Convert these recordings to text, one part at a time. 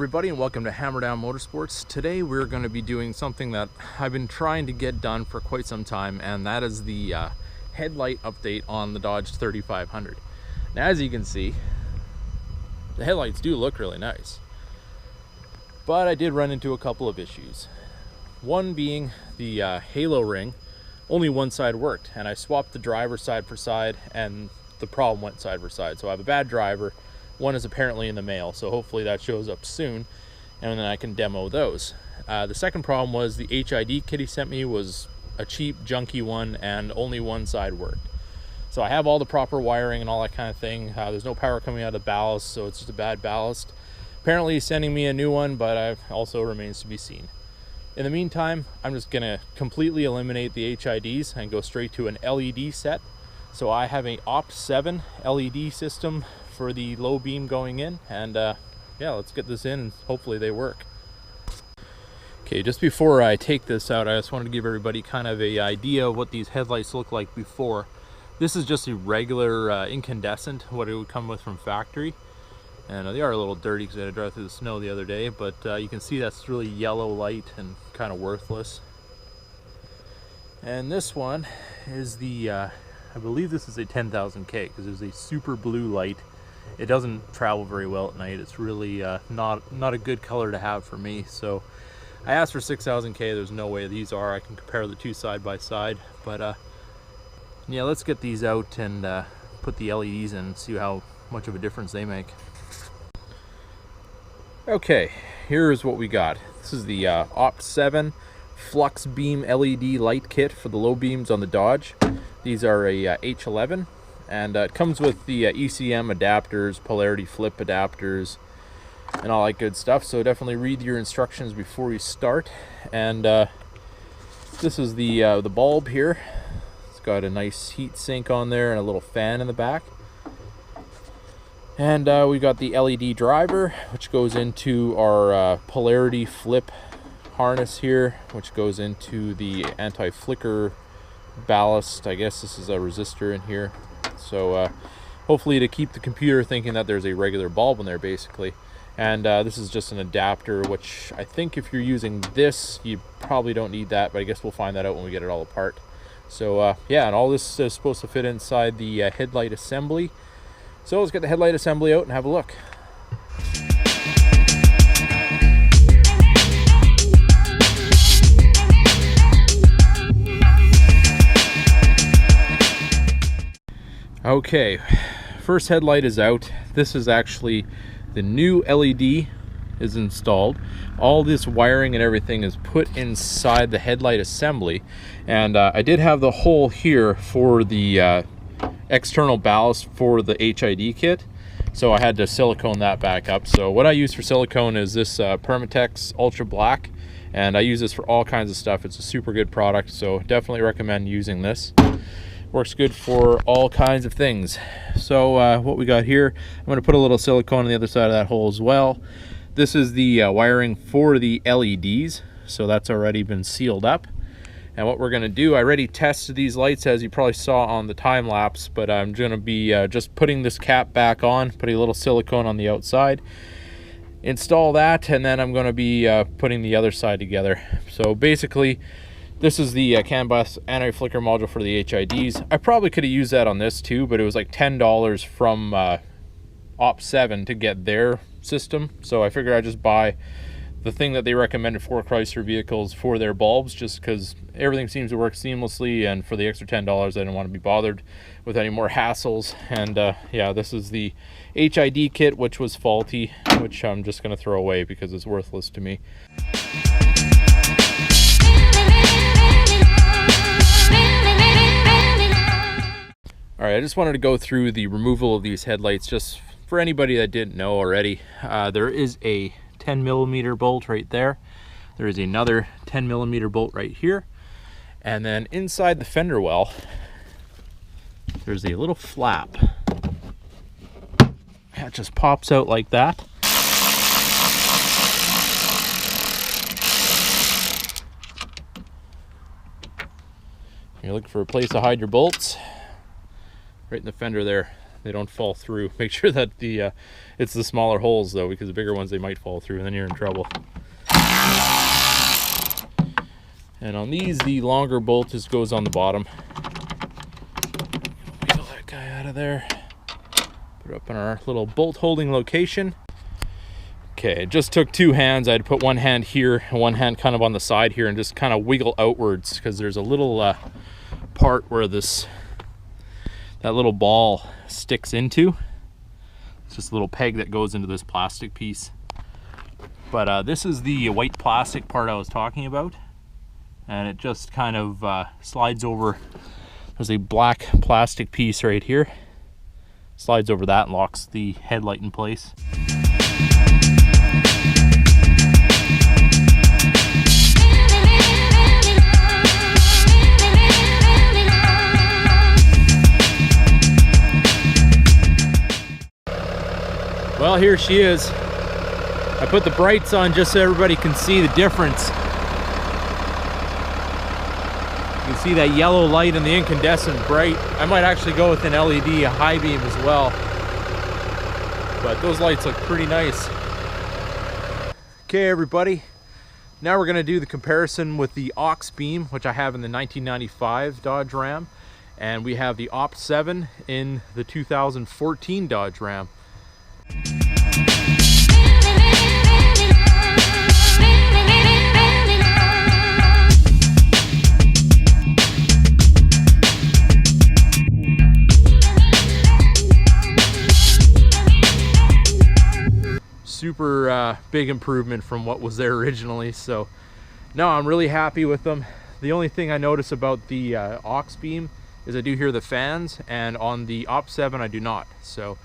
everybody, and welcome to Hammerdown Motorsports. Today we're going to be doing something that I've been trying to get done for quite some time, and that is the headlight update on the Dodge 3500. Now, as you can see, the headlights do look really nice, but I did run into a couple of issues. One being the halo ring, only one side worked, and I swapped the driver side for side and the problem went side for side. So I have a bad driver. One is apparently in the mail, so hopefully that shows up soon, and then I can demo those. The second problem was the HID kit he sent me was a cheap, junky one, and only one side worked. So I have all the proper wiring and all that kind of thing. There's no power coming out of the ballast, so it's just a bad ballast. Apparently he's sending me a new one, but also remains to be seen. In the meantime, I'm just gonna completely eliminate the HIDs and go straight to an LED set. So I have an Opt7 LED system for the low beam going in, and yeah, let's get this in and hopefully they work. Okay, just before I take this out, I just wanted to give everybody kind of an idea of what these headlights look like before. This is just a regular incandescent, what it would come with from factory, and they are a little dirty because I had to drive through the snow the other day, but you can see that's really yellow light and kind of worthless. And this one is the I believe this is a 10,000K because it's a super blue light. It doesn't travel very well at night. It's really not a good color to have for me. So I asked for 6,000K. There's no way these are. I can compare the two side by side. But yeah, let's get these out and put the LEDs in and see how much of a difference they make. Okay, here's what we got. This is the Opt7 Flux Beam LED light kit for the low beams on the Dodge. These are a H11, and it comes with the ECM adapters, polarity flip adapters, and all that good stuff. So definitely read your instructions before you start. And this is the bulb here. It's got a nice heat sink on there and a little fan in the back. And we got the LED driver, which goes into our polarity flip harness here, which goes into the anti-flicker ballast. I guess this is a resistor in here. So hopefully to keep the computer thinking that there's a regular bulb in there, basically. And this is just an adapter, which I think if you're using this, you probably don't need that, but I guess we'll find that out when we get it all apart. So yeah, and all this is supposed to fit inside the headlight assembly. So let's get the headlight assembly out and have a look. Okay, first headlight is out. This is actually the new LED is installed. All this wiring and everything is put inside the headlight assembly, and I did have the hole here for the external ballast for the HID kit, so I had to silicone that back up. So what I use for silicone is this Permatex Ultra Black, and I use this for all kinds of stuff. It's a super good product, so definitely recommend using this. Works good for all kinds of things. So what we got here, I'm going to put a little silicone on the other side of that hole as well. This is the wiring for the LEDs, so that's already been sealed up. And what we're going to do, I already tested these lights as you probably saw on the time lapse, but I'm going to be just putting this cap back on, putting a little silicone on the outside, install that, and then I'm going to be putting the other side together. So basically, this is the CAN bus anti-flicker module for the HIDs. I probably could have used that on this too, but it was like $10 from Opt7 to get their system. So I figured I'd just buy the thing that they recommended for Chrysler vehicles for their bulbs, just because everything seems to work seamlessly, and for the extra $10 I didn't want to be bothered with any more hassles. And yeah, this is the HID kit, which was faulty, which I'm just going to throw away because it's worthless to me. Alright, I just wanted to go through the removal of these headlights just for anybody that didn't know already. There is a 10mm bolt right there. There is another 10mm bolt right here. And then inside the fender well, there's a little flap. That just pops out like that. You're looking for a place to hide your bolts. Right in the fender there. they don't fall through. Make sure that it's the smaller holes though, because the bigger ones they might fall through and then you're in trouble. And on these, the longer bolt just goes on the bottom. Wiggle that guy out of there. Put it up in our little bolt holding location. Okay, it just took 2 hands. I had to put one hand here and one hand kind of on the side here and just kind of wiggle outwards, because there's a little part where that little ball sticks into. It's just a little peg that goes into this plastic piece. But this is the white plastic part I was talking about. And it just kind of slides over. There's a black plastic piece right here. Slides over that and locks the headlight in place. Well, here she is. I put the brights on just so everybody can see the difference. You can see that yellow light and the incandescent bright. I might actually go with an LED, a high beam as well. But those lights look pretty nice. Okay, everybody. Now we're going to do the comparison with the Auxbeam, which I have in the 1995 Dodge Ram. And we have the Auxbeam in the 2014 Dodge Ram. Super big improvement from what was there originally. So no, I'm really happy with them. The only thing I notice about the Auxbeam is I do hear the fans, and on the Auxbeam I do not. So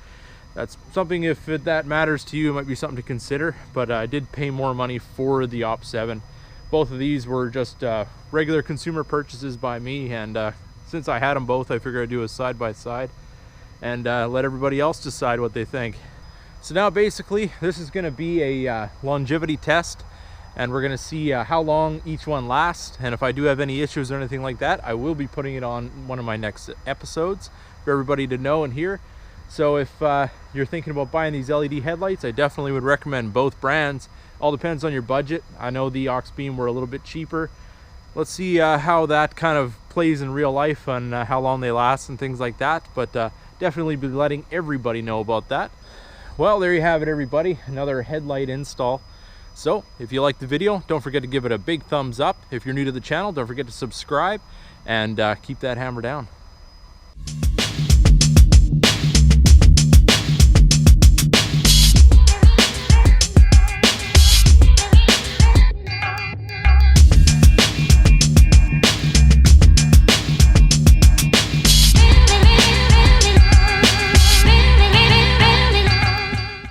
that's something, if that matters to you, it might be something to consider. But I did pay more money for the Auxbeam. Both of these were just regular consumer purchases by me, and since I had them both, I figured I'd do a side by side and let everybody else decide what they think. So now basically this is going to be a longevity test, and we're going to see how long each one lasts, and if I do have any issues or anything like that, I will be putting it on one of my next episodes for everybody to know and hear. So if you're thinking about buying these LED headlights, I definitely would recommend both brands. All depends on your budget. I know the Auxbeam were a little bit cheaper. Let's see how that kind of plays in real life and how long they last and things like that, but definitely be letting everybody know about that. Well, there you have it, everybody. Another headlight install. So if you liked the video, don't forget to give it a big thumbs up. If you're new to the channel, don't forget to subscribe and keep that hammer down.